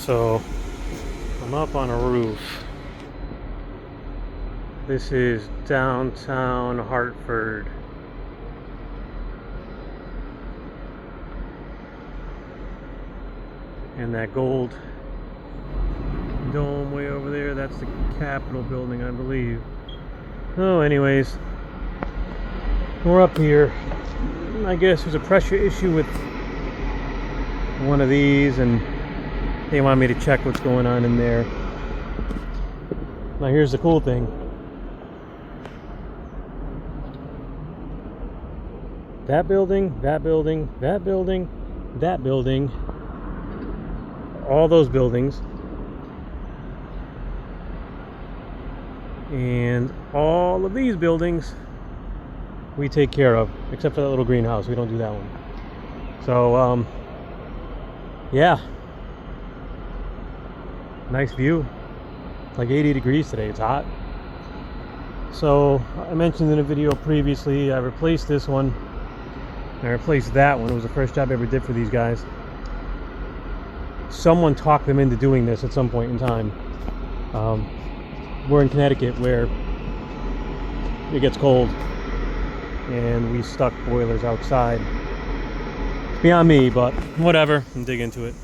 So I'm up on a roof. This is downtown Hartford. And that gold dome way over there, that's the Capitol building, I believe. Oh, anyways, we're up here. I guess there's a pressure issue with one of these, and they want me to check what's going on in there. Now here's the cool thing. That building, that building, that building, that building, all those buildings, and all of these buildings we take care of, except for that little greenhouse. We don't do that one. So yeah, nice view. Like 80 degrees today. It's hot. So I mentioned in a video previously, I replaced this one. I replaced that one. It was the first job I ever did for these guys. Someone talked them into doing this at some point in time. We're in Connecticut where it gets cold, and we stuck boilers outside. It's beyond me, but whatever. I'm dig into it.